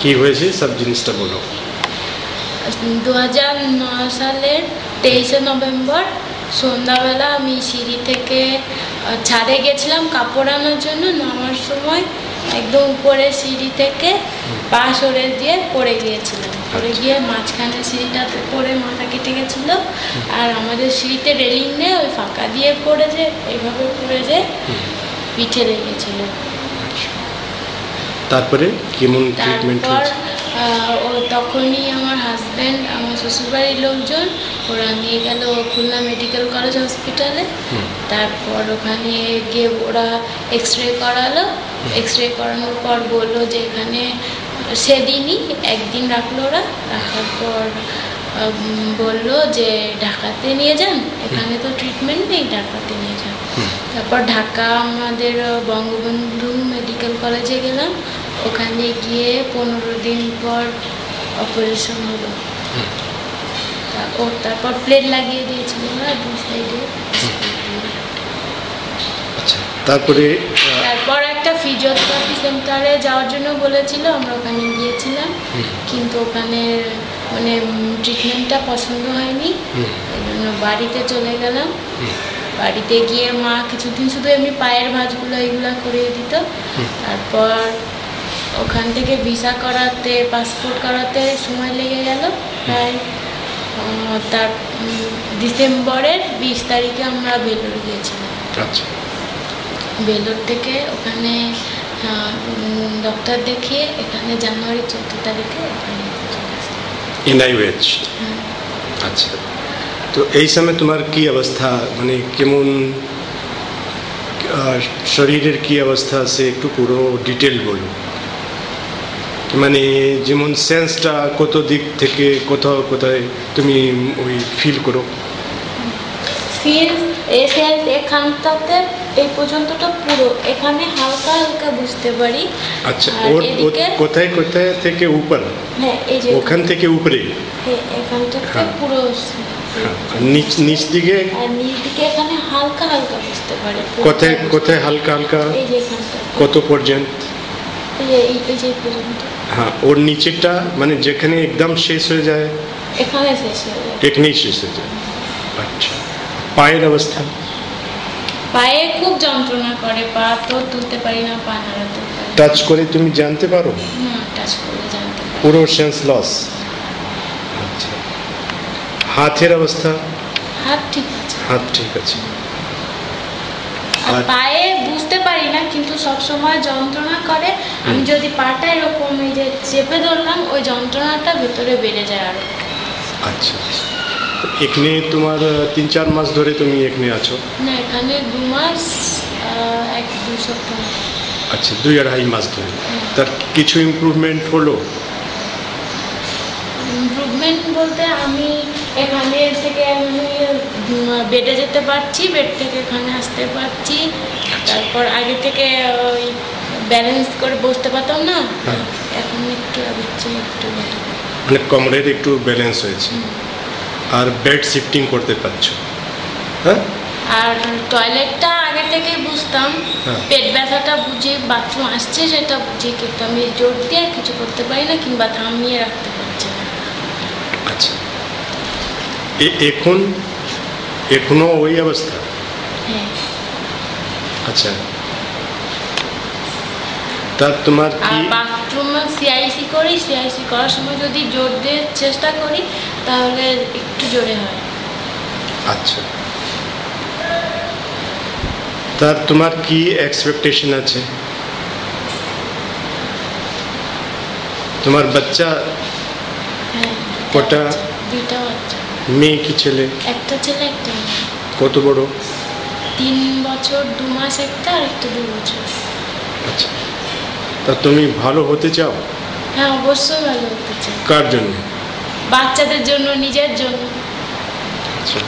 কি হয়েছে সব জিনিসটা বলো। 2009 সালের 23শে নভেম্বর সন্ধ্যাবেলা আমি সিঁড়ি থেকে ছাদে গেছিলাম কাপড় আনার জন্য। নামার সময় একদম উপরে সিঁড়ি থেকে পা সরে দিয়ে পড়ে গিয়েছিলাম। পড়ে গিয়ে মাঝখানে সিঁড়িটাতে পড়ে মাথা কেটে গেছিল। আর আমাদের সিঁড়িতে রেলিং নেই, ওই ফাঁকা দিয়ে পড়েছে, এইভাবে পড়েছে, পিঠে লেগেছিল। তারপরে কেমন ট্রিটমেন্ট হয়েছে? ও তখনই আমার হাজব্যান্ড, আমার শ্বশুরবাড়ির লোকজন ওরা নিয়ে গেল খুলনা মেডিকেল কলেজ হসপিটালে। তারপর ওখানে গিয়ে ওরা এক্স রে করালো। এক্স রে করানোর পর বললো যে এখানে সেদিনই একদিন রাখলো ওরা। রাখার পর বললো যে ঢাকাতে নিয়ে যান, এখানে তো ট্রিটমেন্ট নেই, ঢাকাতে নিয়ে যান। তারপর ঢাকা আমাদের বঙ্গবন্ধু মেডিকেল কলেজে গেলাম। ওখানে গিয়ে 15 দিন পর অপারেশন হলো। তারপর প্লেট লাগিয়ে দিয়েছিল ওরা দুই সাইডে। তারপর একটা ফিজিওথেরাপি সেন্টারে যাওয়ার জন্য বলেছিল, আমরা ওখানে গিয়েছিলাম, কিন্তু ওখানে মানে ট্রিটমেন্টটা পছন্দ হয়নি, এই জন্য বাড়িতে চলে গেলাম। বাড়িতে গিয়ে মা কিছুদিন শুধু এমনি পায়ের ভাঁজগুলো এইগুলো করিয়ে দিত। তারপর ওখান থেকে ভিসা করাতে, পাসপোর্ট করাতে সময় লেগে গেল প্রায়। তার ডিসেম্বরের 20 তারিখে আমরা ভেলোর গিয়েছিলাম। ভেলোর থেকে ওখানে ডক্টর দেখিয়ে এখানে জানুয়ারি 14 তারিখে ওখানে এনআইওএইচ। আচ্ছা, তো এই সময় তোমার কি অবস্থা, মানে কেমন শরীরের কি অবস্থা আছে একটু পুরো ডিটেল বলো। মানে যেমন সেন্সটা কত দিক থেকে কোথায় তুমি ওই ফিল করো? এখানটাতে এই পর্যন্তটা পুরো, এখানে হালকা হালকা বুঝতে পারি। আচ্ছা, কোথায় থেকে উপর? হ্যাঁ, এই যে ওখান থেকে উপরে। হ্যাঁ, এখানটাতে পুরো। নিচ দিকে? আর নিচ দিকে এখানে হালকা হালকা বুঝতে পারি। কোথায় হালকা হালকা? এই যে এখানটা। কত পর্যন্ত? এই যে পর্যন্ত। হ্যাঁ, ওর নিচেরটা মানে যেখানে একদম শেষ হয়ে যায়? এখানে শেষ হয়ে যায়। এখানেই শেষ হয়ে যায়। আচ্ছা, পায়ের অবস্থা? পায়ে খুব যন্ত্রণা করে, পা তো তুলতে পারি না, পা নাড়াতে পারি। টাচ করে তুমি জানতে পারো? না, টাচ করে জানতে পারি। পুরো সেন্স লস। আচ্ছা, হাতের অবস্থা? হাত ঠিক আছে। হাত ঠিক আছে। আর পায়ে বুঝতে পারি না, কিন্তু সব সময় যন্ত্রণা করে। আমি যদি পাটা এরকম এই যে চেপে ধরলাম, ওই যন্ত্রণাটা ভেতরে বেড়ে যায় আরো। আচ্ছা, এখানে তোমার 3-4 মাস ধরে তুমি এখানে আছো? না, এখানে 2 মাস 1-2 সপ্তাহ। আচ্ছা, 2-2.5 মাস ধরে। তার কিছু ইমপ্রুভমেন্ট হলো? ইমপ্রুভমেন্ট বলতে আমি এখানে থেকে বেডে যেতে পারছি, বেড থেকে এখানে আসতে পারছি। তারপর আগে থেকে ওই ব্যালেন্স করে বসতে পারতাম না, এখন একটু মানে কোমরের একটু ব্যালেন্স হয়েছে। আর বেড শিফটিং করতে পারছো? হ্যাঁ। আর টয়লেটটা আগে থেকে বুঝতাম, পেট ব্যথাটা বুঝে বাথরুম আসছে সেটা বুঝে, কিন্তু আমি জোর দিয়ে কিছু করতে পারি না, কিংবা থামিয়ে রাখতে পারছি না। আচ্ছা, এখনো ওই অবস্থা? হ্যাঁ। আচ্ছা, তা তোমার কি বাথরুমে সিআইসি করি, সিআইসি করার সময় যদি জোর দিয়ে চেষ্টা করি তাহলে একটু জোরে হয়। আচ্ছা, তার তোমার কি এক্সপেকটেশন আছে? তোমার বাচ্চা কটা? 2টা বাচ্চা। মেয়ে কি ছেলে? একটা ছেলে, একটা মেয়ে। কত বড়? 3 বছর 2 মাস একটা, আর একটা 2 বছর। আচ্ছা, তা তুমি ভালো হতে চাও? হ্যাঁ, অবশ্যই ভালো হতে চাই। কার জন্য? বাচ্চাদের জন্য, নিজের জন্য। আচ্ছা।